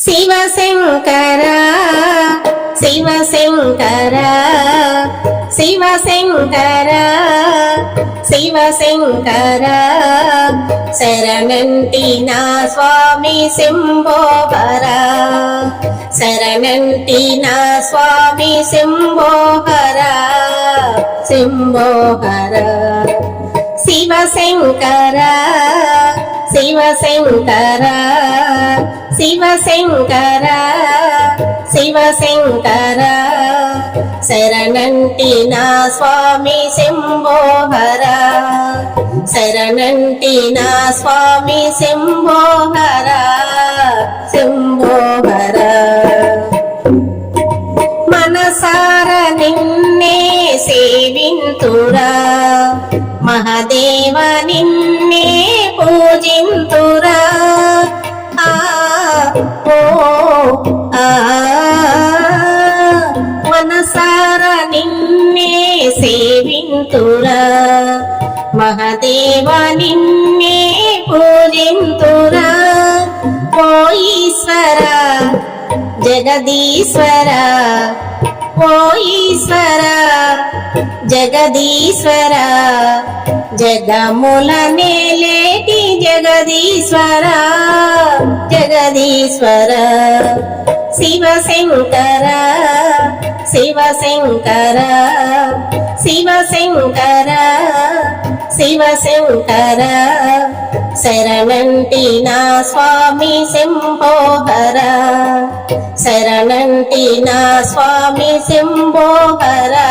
శివశంకరా శివశంకరా శివశంకరా శివశంకరా శరణంటి నా స్వామి శంభోహరా శరణంటి నా స్వామి శంభోహరా శంభోహరా శివశంకరా శివశంకరా శివశంకరా శివశంకరా శరణంటి నా స్వామి శంభోహరా శరణంటి నా స్వామి శంభోహరా శంభోహరా మనసార నిన్నే సేవింతురా మహాదేవ నిన్నే పూజింతురా మనసార నిన్నే సేవింతురా మహాదేవ నిన్నే పూజింతురా ఓ ఈశ్వర జగదీశ్వర ఓ ఈశ్వర జగదీశ్వర జగముల నేలేటి జగదీశ్వర జగదీశ్వర శివశంకర శివశంకర శివశంకర శివశంకర శరణంటి నా స్వామి శంభోహరా శరణంటి నా స్వామి శంభోహరా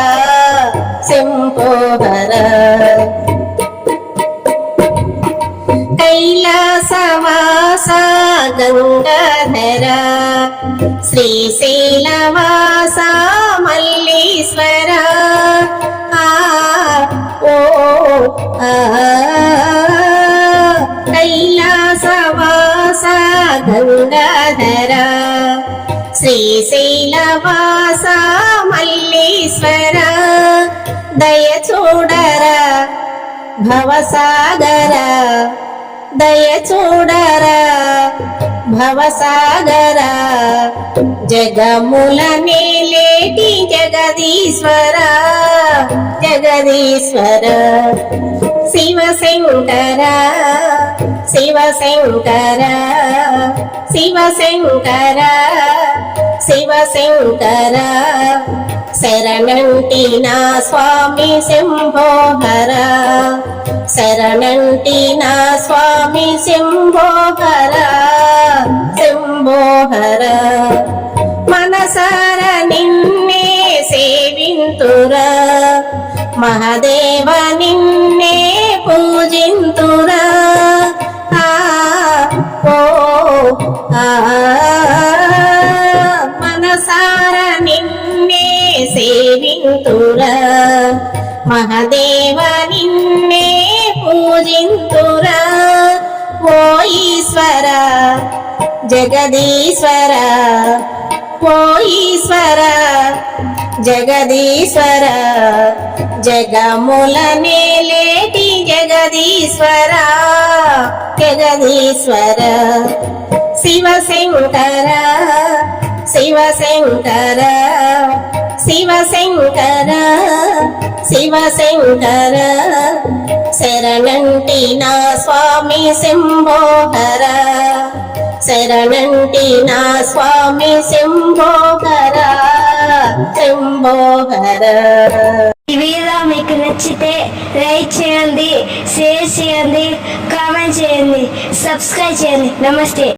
శంభోహరా కైలాసవాస గంగాధర శ్రీశైలవాస మల్లీశ్వర కైలాసవాస గంగాధర శ్రీశైలవాస మల్లీశ్వర దయ చూడరా భవసాగర దయ చూడరా భవసాగర జగముల నేలేటి జగదీశ్వర జగదీశ్వర శివశంకర శివశంకర శివశంకర శివశంకర శరణంటి నా స్వామి శంభోహరా శరణంటి నా స్వామి శంభోహరా శంభోహరా మనసార నిన్నే సేవింతురా మహాదేవ నిన్నే పూజింతురా మనసార నిన్నే సేవింతురా మహాదేవ నిన్నే పూజింతురా ఓ ఈశ్వర జగదీశ్వర ఓ ఈశ్వర జగదీశ్వర జగముల నేలేటి జగదీశ్వర జగదీశ్వర శివశంకర శివశంకర శివశంకర శివశంకర శరణంటి నా స్వామి శంభోహరా శరణంటి నా స్వామి శంభోహరా శంభోహరా. ఈ వీడియో మీకు నచ్చితే లైక్ చేయండి, షేర్ చేయండి, కామెంట్ చేయండి, సబ్స్క్రైబ్ చేయండి. నమస్తే.